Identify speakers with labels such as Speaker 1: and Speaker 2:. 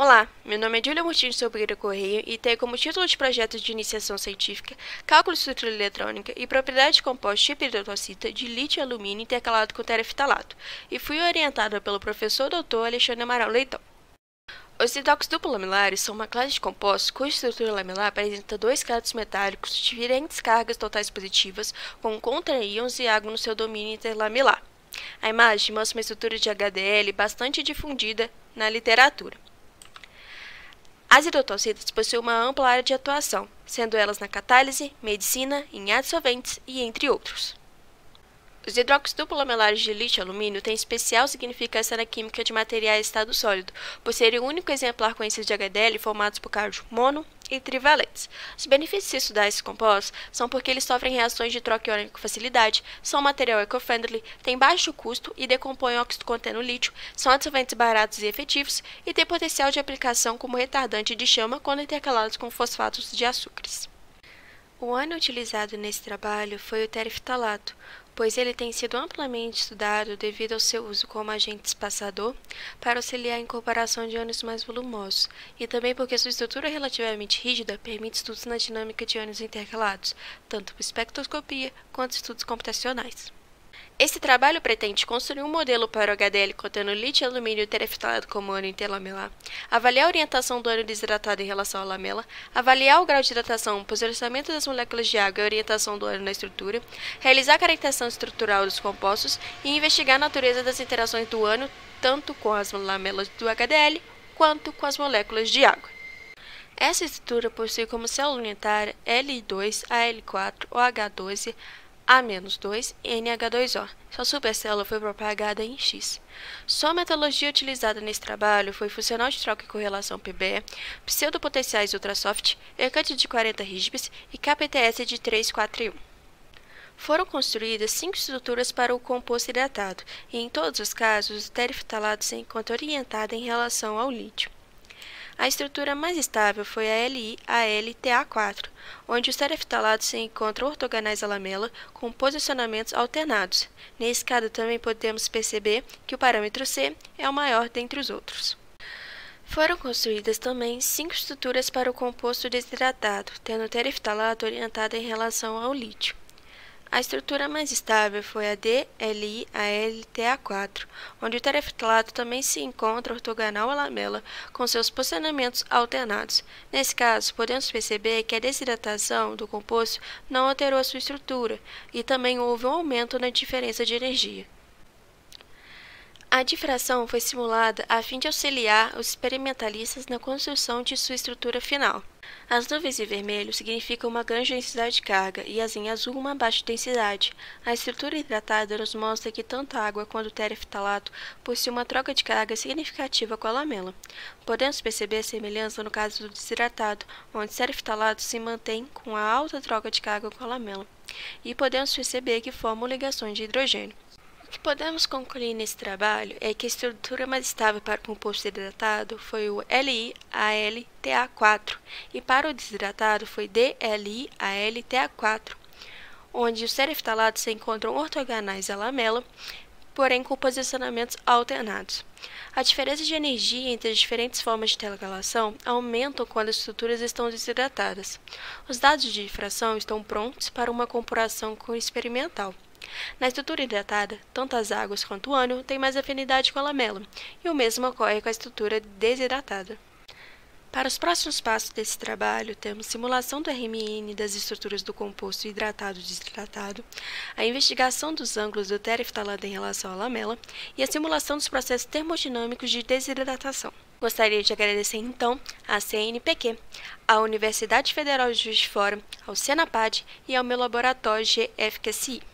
Speaker 1: Olá, meu nome é Júlia Murtinho Sobreira Correia e tenho como título de projeto de iniciação científica Cálculo de Estrutura Eletrônica e Propriedade de Compostos de hidroxita de lítio e alumínio intercalado com tereftalato e fui orientada pelo professor Dr. Alexandre Amaral Leitão. Os hidróxidos duplo-lamelares são uma classe de compostos cuja estrutura lamelar apresenta dois cátions metálicos de diferentes cargas totais positivas com contra-íons e água no seu domínio interlamelar. A imagem mostra uma estrutura de HDL bastante difundida na literatura. As hidroxílidas possuem uma ampla área de atuação, sendo elas na catálise, medicina, em adsolventes e entre outros. Os hidróxidos duplo-lamelares de lítio e alumínio têm especial significância na química de materiais em estado sólido, por serem o único exemplar conhecido de HDL formados por cargas mono e trivalentes. Os benefícios de estudar esses compostos são porque eles sofrem reações de troca iônica com facilidade, são material eco-friendly, têm baixo custo e decompõem óxido contendo lítio, são adsolventes baratos e efetivos e têm potencial de aplicação como retardante de chama quando intercalados com fosfatos de açúcares. O ânion utilizado nesse trabalho foi o tereftalato, pois ele tem sido amplamente estudado devido ao seu uso como agente espaçador para auxiliar a incorporação de ânions mais volumosos, e também porque sua estrutura relativamente rígida permite estudos na dinâmica de ânions intercalados, tanto por espectroscopia quanto estudos computacionais. Esse trabalho pretende construir um modelo para o HDL contendo lítio e alumínio tereftalado como ânion interlamelar, avaliar a orientação do ânion desidratado em relação à lamela, avaliar o grau de hidratação, posicionamento das moléculas de água e a orientação do ânion na estrutura, realizar a caracterização estrutural dos compostos e investigar a natureza das interações do ânion tanto com as lamelas do HDL quanto com as moléculas de água. Essa estrutura possui como célula unitária Li2, Al4, OH12, A-2 NH2O. Sua supercélula foi propagada em X. Sua metodologia utilizada nesse trabalho foi funcional de troca e correlação PBE, pseudopotenciais ultrasoft, ECAT de 40 rígidos e KPTS de 3, 4 e 1. Foram construídas 5 estruturas para o composto hidratado, e em todos os casos o tereftalato se encontra orientado em relação ao lítio. A estrutura mais estável foi a LiAlTA4, onde os tereftalatos se encontram ortogonais à lamela com posicionamentos alternados. Nesse caso também podemos perceber que o parâmetro C é o maior dentre os outros. Foram construídas também 5 estruturas para o composto desidratado, tendo o tereftalato orientado em relação ao lítio. A estrutura mais estável foi a DLiAlTA4, onde o tereftalato também se encontra ortogonal à lamela, com seus posicionamentos alternados. Nesse caso, podemos perceber que a desidratação do composto não alterou a sua estrutura, e também houve um aumento na diferença de energia. A difração foi simulada a fim de auxiliar os experimentalistas na construção de sua estrutura final. As nuvens em vermelho significam uma grande densidade de carga e as em azul uma baixa densidade. A estrutura hidratada nos mostra que tanto a água quanto o tereftalato possuem uma troca de carga significativa com a lamela. Podemos perceber a semelhança no caso do desidratado, onde o tereftalato se mantém com a alta troca de carga com a lamela, e podemos perceber que formam ligações de hidrogênio. O que podemos concluir nesse trabalho é que a estrutura mais estável para o composto hidratado foi o LiAlTA4 e para o desidratado foi DLiAlTA4, onde os tereftalatos se encontram ortogonais à lamela, porém com posicionamentos alternados. A diferença de energia entre as diferentes formas de intercalação aumentam quando as estruturas estão desidratadas. Os dados de difração estão prontos para uma comparação com o experimental. Na estrutura hidratada, tanto as águas quanto o ânion têm mais afinidade com a lamela, e o mesmo ocorre com a estrutura desidratada. Para os próximos passos desse trabalho, temos simulação do RMN das estruturas do composto hidratado e desidratado, a investigação dos ângulos do tereftalado em relação à lamela e a simulação dos processos termodinâmicos de desidratação. Gostaria de agradecer, então, à CNPq, à Universidade Federal de Juiz de Fora, ao Senapad e ao meu laboratório GFQSI.